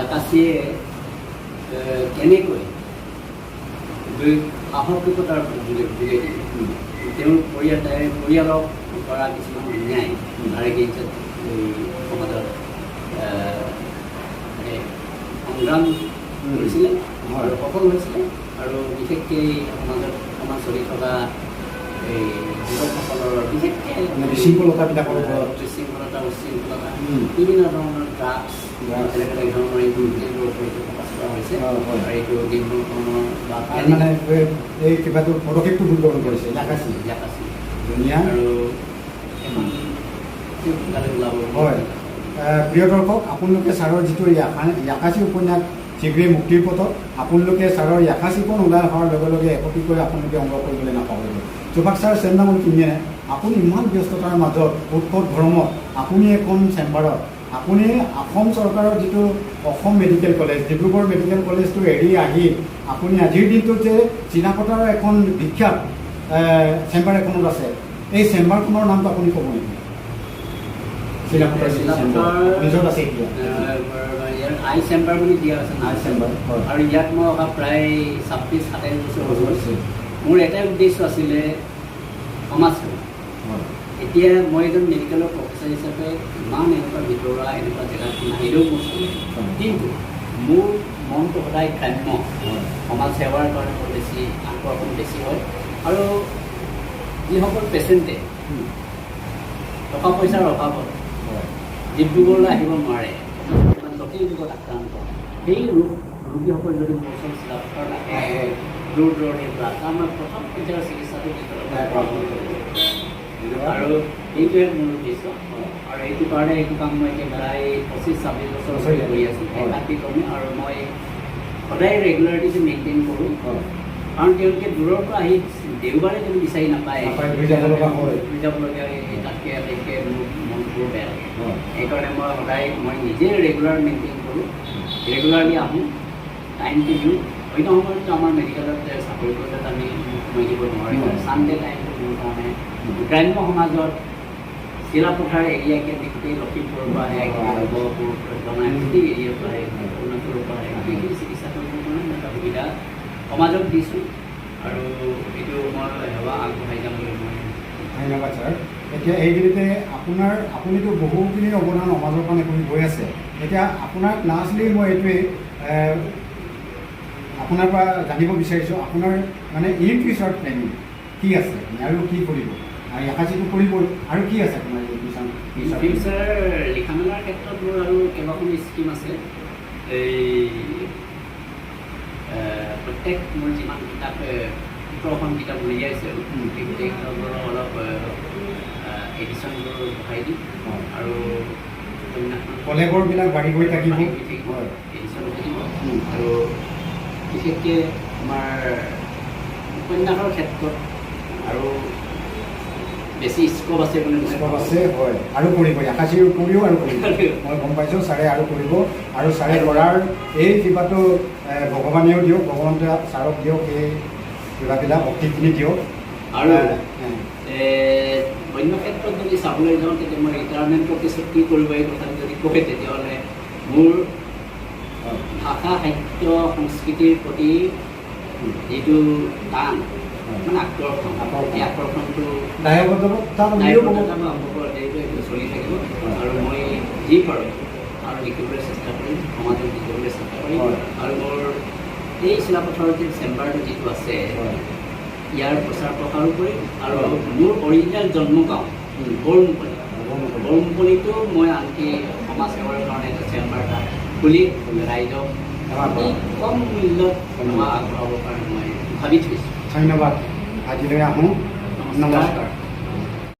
জাকাচিয়ে কেনেকৈ সাহসিকতাৰ যোগেদি তেওঁৰ পৰিয়ালক কৰা কিছুমান অন্যায় তাৰে ক্ষেত্ৰত সমাজত সংগ্ৰাম কৰিছিলে আৰু সফল হৈছিলে আৰু বিশেষকৈ সমাজ চলি থকা এই যুৱকসকলৰ বিশেষকৈ বিশৃংখলতাবিলাকৰ বিশৃংখলতা উশৃংখলতা বিভিন্ন ধৰণৰ ড্ৰাগছ বেলেগ বেলেগ ধৰণৰ এইবোৰ প্ৰকাশ কৰা হৈছে আৰু এইটো দিনবোৰ মানে এই কিবাটো পদক্ষেপটো গ্ৰহণ কৰিছে জাকাচি ধুনীয়া আৰু এখন ওলাব হয়। প্ৰিয় দৰ্শক, আপোনালোকে ছাৰৰ যিটো জাকাচি উপন্যাস শীঘ্ৰেই মুক্তিৰ পথত, আপোনালোকে ছাৰৰ জাকাচিখন ওলাই অহাৰ লগে লগে একত্ৰিতকৈ আপোনালোকে অংগ কৰিবলৈ নাপাহৰিব। সুভাষ ছাৰ চেন্দামল কিনিয়ে আপুনি ইমান ব্যস্ততাৰ মাজত উৎসৱ গৰমত আপুনি এখন চেম্বাৰত আপুনি অসম চৰকাৰৰ যিটো Assam medical college Dibrugarh medical কলেজটো এৰি আহি আপুনি আজিৰ দিনটোত যে চিনাকটাৰ এখন বিখ্যাত চেম্বাৰ এখনত আছে, এই চেম্বাৰখনৰ নামটো আপুনি ক'ব নেকি? নিজৰ আছে আই চেম্বাৰ বুলি দিয়া আছে আই চেম্বাৰ আৰু ইয়াত মই অহা প্ৰায় 26-27 বছৰ হৈছে। মোৰ এটাই উদ্দেশ্য আছিলে সমাজ সেৱা। এতিয়া মই এজন মেডিকেলৰ প্ৰফেচাৰ হিচাপে ইমান এনেকুৱা ভিতৰুৱা এনেকুৱা জেগাত নাহিলেও মোৰ চলে, কিন্তু মোৰ মনটো সদায় গ্ৰাম্য সমাজ সেৱাৰ কাৰণে বৰ বেছি আকৰ্ষণ বেছি হয়। আৰু যিসকল পেচেণ্টে টকা পইচাৰ অভাৱত ডিব্ৰুগড়লৈ আহিব নোৱাৰে, জটিল ৰোগত আক্ৰান্ত, সেই ৰোগীসকল যদি মোৰ ওচৰত চিলাপথাৰ আহে দূৰ দূৰণিৰ পৰা, আমাৰ প্ৰথম পৰ্যায়ৰ চিকিৎসাটো আৰু এইটোৱে মোৰ উদ্দেশ্য। আৰু এইটো কাৰণে এইটো কাম মই এতিয়া প্ৰায় 25-26 বছৰ ধৰি কৰি আছোঁ একাধিক্ৰমে, আৰু মই সদায় ৰেগুলাৰিটিটো মেইনটেইন কৰোঁ। কাৰণ তেওঁলোকে দূৰৰ পৰা আহি দেওবাৰে যদি বিচাৰি নাপায় ঘূৰি যাবলগীয়া তাতকৈ আটাইতকৈ মোৰ মনবোৰ বেয়া লাগে। সেইকাৰণে মই সদায় নিজে ৰেগুলাৰ মেইনটেইন কৰোঁ, ৰেগুলাৰলি আহোঁ, টাইমটো দিওঁ। অন্য সময়ততো আমাৰ মেডিকেলত চাকৰি কৰিলে আমি সময় দিব নোৱাৰিম। চানডে টাইমটো মোৰ কাৰণে গ্ৰাম্য সমাজত চিলাপথাৰ এৰিয়াকে গোটেই লখিমপুৰৰ পৰা আহে, গোটেই এৰিয়াৰ পৰা আহে, অৰুণাচলৰ পৰা আহে, সেইখিনি চিকিৎসা কৰিবৰ কাৰণে মই এটা সুবিধা সমাজক দিছোঁ আৰু এইটো মই সেৱা আগবঢ়াই যাম বুলি মই ধন্যবাদ ছাৰ। এতিয়া এইখিনিতে আপুনিতো বহুখিনি অৱদান সমাজৰ কাৰণে কৰি গৈ আছে। এতিয়া আপোনাক লাষ্টলি মই এইটোৱে আপোনাৰ পৰা জানিব বিচাৰিছোঁ, আপোনাৰ মানে ইন ফিউচাৰ প্লেনিং কি আছে আৰু কি কৰিব? আৰু জাকাচিটো কৰিবই, আৰু কি আছে আপোনাৰ ফিউচাৰ? লিখা মেলাৰ ক্ষেত্ৰত মোৰ আৰু কেইবাখনো স্কিম আছে। এই প্ৰত্যেক মোৰ যিমান কিতাপ 17খন কিতাপ উলিয়াইছে, সেই গোটেই কিতাপবোৰৰ অলপ এডিশ্যনবোৰ পঠাই দিম আৰু কলেবৰবিলাক বাঢ়ি গৈ থাকিব, এডিশ্যন থাকিব। আৰু বিশেষকৈ আমাৰ উপন্যাসৰ ক্ষেত্ৰত আৰু বেছি স্কোপ আছে বুলি আছে, হয়, আৰু কৰিব জাকাচিৰ উপৰিও আৰু কৰিব। মই গম পাইছোঁ ছাৰে আৰু কৰিব, আৰু ছাৰে কৰাৰ এই কিবাটো ভগৱানেও দিয়ক, ভগৱন্তই ছাৰক দিয়ক, এই কিবাবিলাক শক্তিখিনি দিয়ক। আৰু অন্য ক্ষেত্ৰত যদি চাবলৈ যাওঁ, তেতিয়া মই ৰিটায়াৰমেণ্টৰ পিছত কি কৰিব এই কথাটো যদি কয়, তেতিয়াহ'লে মোৰ ভাষা সাহিত্য সংস্কৃতিৰ প্ৰতি যিটো টান মানে এই আকৰ্ষণটো চলি থাকিব। আৰু মই যি পাৰোঁ আৰু লিখিবলৈ চেষ্টা কৰিম, সমাজক লিখিবলৈ চেষ্টা কৰিম। আৰু মোৰ এই চিলাপথাৰৰ যে চেম্বাৰটো যিটো আছে, ইয়াৰ প্ৰচাৰ প্ৰসাৰো কৰিম। আৰু মোৰ অৰিজিনেল জন্মগাঁও বৰমুকলিতো মই আনকি সমাজ সেৱাৰ কাৰণে এটা চেম্বাৰ এটা খুলি ৰাইজক কম মূল্যত সেৱা আগবঢ়াবৰ কাৰণে মই ভাবি থৈছোঁ। ধন্যবাদ। আজিলৈ আহোঁ, নমস্কাৰ।